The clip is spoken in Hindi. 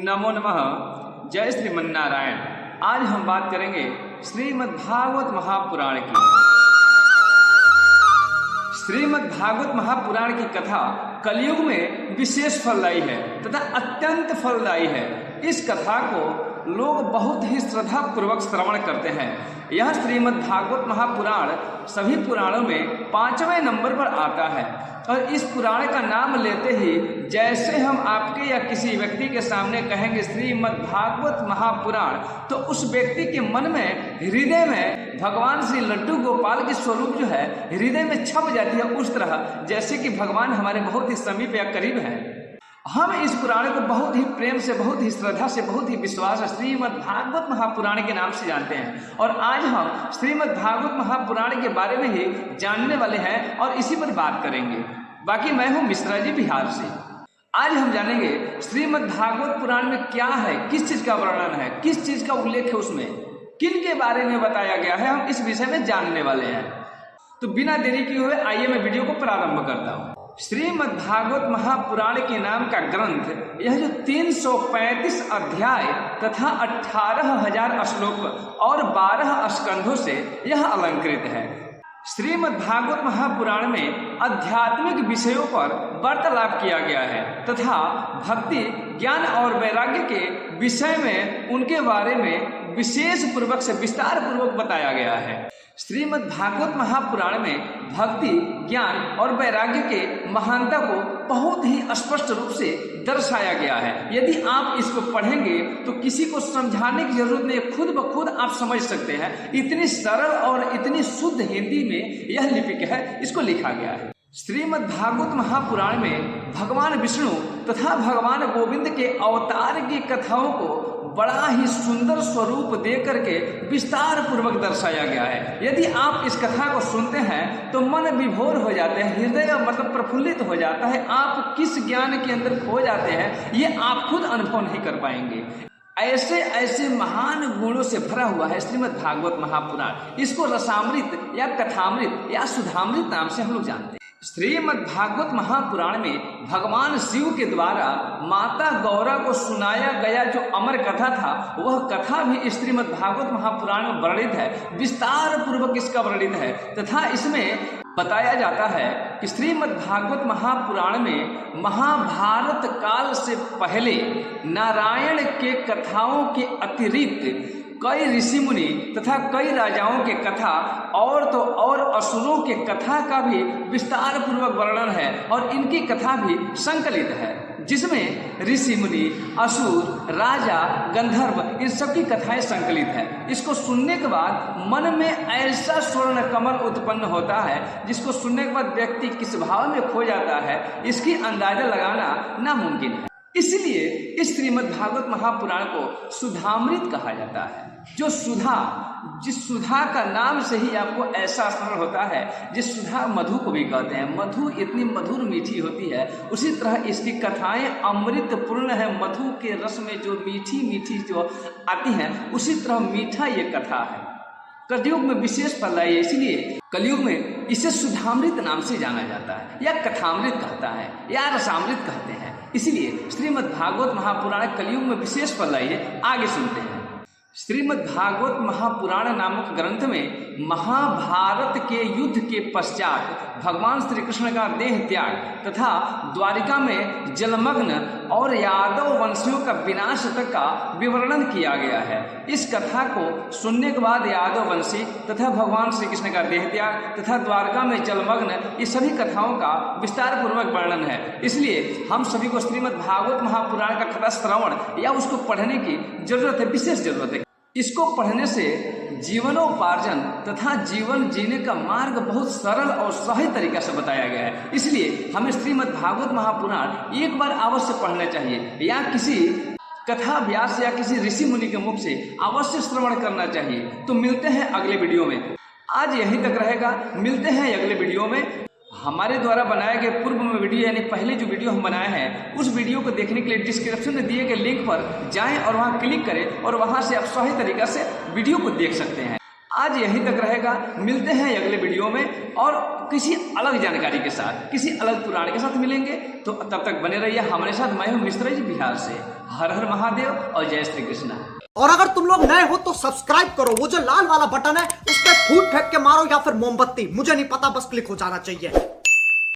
नमो नमः। जय श्रीमन्नारायण। आज हम बात करेंगे श्रीमद्भागवत महापुराण की। श्रीमद्भागवत महापुराण की कथा कलयुग में विशेष फलदायी है तथा अत्यंत फलदायी है। इस कथा को लोग बहुत ही श्रद्धा पूर्वक श्रवण करते हैं। यह श्रीमद्भागवत महापुराण सभी पुराणों में 5वें नंबर पर आता है और इस पुराण का नाम लेते ही जैसे हम आपके या किसी व्यक्ति के सामने कहेंगे श्रीमद्भागवत महापुराण, तो उस व्यक्ति के मन में, हृदय में भगवान श्री लड्डू गोपाल के स्वरूप जो है हृदय में छप जाती है, उस तरह जैसे कि भगवान हमारे बहुत ही समीप या करीब हैं। हम इस पुराण को बहुत ही प्रेम से, बहुत ही श्रद्धा से, बहुत ही विश्वास से श्रीमद्भागवत महापुराण के नाम से जानते हैं और आज हम श्रीमद्भागवत महापुराण के बारे में ही जानने वाले हैं और इसी पर बात करेंगे। बाकी मैं हूं मिश्रा जी, बिहार से। आज हम जानेंगे श्रीमद्भागवत पुराण में क्या है, किस चीज का वर्णन है, किस चीज का उल्लेख है, उसमें किन के बारे में बताया गया है, हम इस विषय में जानने वाले हैं। तो बिना देरी किए हुए आइए मैं वीडियो को प्रारंभ करता हूँ। श्रीमद्भागवत महापुराण के नाम का ग्रंथ, यह जो 335 अध्याय तथा 18,000 श्लोक और 12 स्कंधों से यह अलंकृत है। श्रीमद्भागवत महापुराण में आध्यात्मिक विषयों पर वार्तालाप किया गया है तथा भक्ति, ज्ञान और वैराग्य के विषय में उनके बारे में विशेष पूर्वक से विस्तार पूर्वक बताया गया है। श्रीमद्भागवत महापुराण में भक्ति, ज्ञान और वैराग्य के महानता को बहुत ही स्पष्ट रूप से दर्शाया गया है। यदि आप इसको पढ़ेंगे तो किसी को समझाने की जरूरत नहीं, खुद ब खुद आप समझ सकते हैं। इतनी सरल और इतनी शुद्ध हिंदी में यह लिपिक है, इसको लिखा गया है। श्रीमद्भागवत महापुराण में भगवान विष्णु तथा भगवान गोविंद के अवतार की कथाओं को बड़ा ही सुंदर स्वरूप दे करके विस्तार पूर्वक दर्शाया गया है। यदि आप इस कथा को सुनते हैं तो मन विभोर हो जाते हैं, हृदय मतलब प्रफुल्लित हो जाता है। आप किस ज्ञान के अंदर खो जाते हैं ये आप खुद अनुभव नहीं कर पाएंगे। ऐसे ऐसे महान गुणों से भरा हुआ है श्रीमद्भागवत महापुराण। इसको रसामृत या कथामृत या सुधामृत नाम से हम लोग जानते हैं। श्रीमद्भागवत महापुराण में भगवान शिव के द्वारा माता गौरा को सुनाया गया जो अमर कथा था, वह कथा भी श्रीमद्भागवत महापुराण में वर्णित है, विस्तार पूर्वक इसका वर्णित है तथा इसमें बताया जाता है कि श्रीमद्भागवत महापुराण में महाभारत काल से पहले नारायण के कथाओं के अतिरिक्त कई ऋषि मुनि तथा कई राजाओं के कथा और तो और असुरों के कथा का भी विस्तार पूर्वक वर्णन है और इनकी कथा भी संकलित है, जिसमें ऋषि मुनि, असुर, राजा, गंधर्व, इन सब की कथाएं संकलित है। इसको सुनने के बाद मन में ऐसा स्वर्ण कमल उत्पन्न होता है जिसको सुनने के बाद व्यक्ति किस भाव में खो जाता है, इसकी अंदाजा लगाना नामुमकिन है। इसलिए इस श्रीमद्भागवत महापुराण को सुधामृत कहा जाता है। जो सुधा, जिस सुधा का नाम से ही आपको ऐसा स्मरण होता है, जिस सुधा मधु को भी कहते हैं, मधु इतनी मधुर मीठी होती है, उसी तरह इसकी कथाएं अमृत पूर्ण है। मधु के रस में जो मीठी मीठी जो आती हैं, उसी तरह मीठा ये कथा है। कलयुग में विशेष फलदायी है, इसलिए कलयुग में इसे सुधामृत नाम से जाना जाता है या कथामृत कहता है या रसामृत कहते हैं। इसलिए श्रीमद्भागवत महापुराण कलयुग में विशेष फलदायी है। आगे सुनते हैं। श्रीमद्भागवत महापुराण नामक ग्रंथ में महाभारत के युद्ध के पश्चात भगवान श्री कृष्ण का देह त्याग तथा द्वारिका में जलमग्न और यादव वंशियों का विनाश तक का विवरण किया गया है। इस कथा को सुनने के बाद यादव वंशी तथा भगवान श्री कृष्ण का देह त्याग तथा द्वारका में जलमग्न, ये सभी कथाओं का विस्तार पूर्वक वर्णन है। इसलिए हम सभी को श्रीमद्भागवत महापुराण का कथा श्रवण या उसको पढ़ने की जरूरत है, विशेष जरूरत है। इसको पढ़ने से जीवनोपार्जन तथा जीवन जीने का मार्ग बहुत सरल और सही तरीके से बताया गया है। इसलिए हमें श्रीमद्भागवत महापुराण एक बार अवश्य पढ़ना चाहिए या किसी कथा व्यास या किसी ऋषि मुनि के मुख से अवश्य श्रवण करना चाहिए। तो मिलते हैं अगले वीडियो में। आज यहीं तक रहेगा, मिलते हैं अगले वीडियो में। हमारे द्वारा बनाए गए पूर्व में वीडियो यानी पहले जो वीडियो हम बनाए हैं, उस वीडियो को देखने के लिए डिस्क्रिप्शन में दिए गए लिंक पर जाएं और वहां क्लिक करें और वहां से आप सही तरीके से वीडियो को देख सकते हैं। आज यहीं तक रहेगा, मिलते हैं अगले वीडियो में और किसी अलग जानकारी के साथ, किसी अलग पुराण के साथ मिलेंगे। तो तब तक बने रहिए हमारे साथ। मैं हूं मिश्रा जी, बिहार से। हर हर महादेव और जय श्री कृष्ण। और अगर तुम लोग नए हो तो सब्सक्राइब करो, वो जो लाल वाला बटन है उस पर फूट फेंक के मारो या फिर मोमबत्ती, मुझे नहीं पता, बस क्लिक हो जाना चाहिए।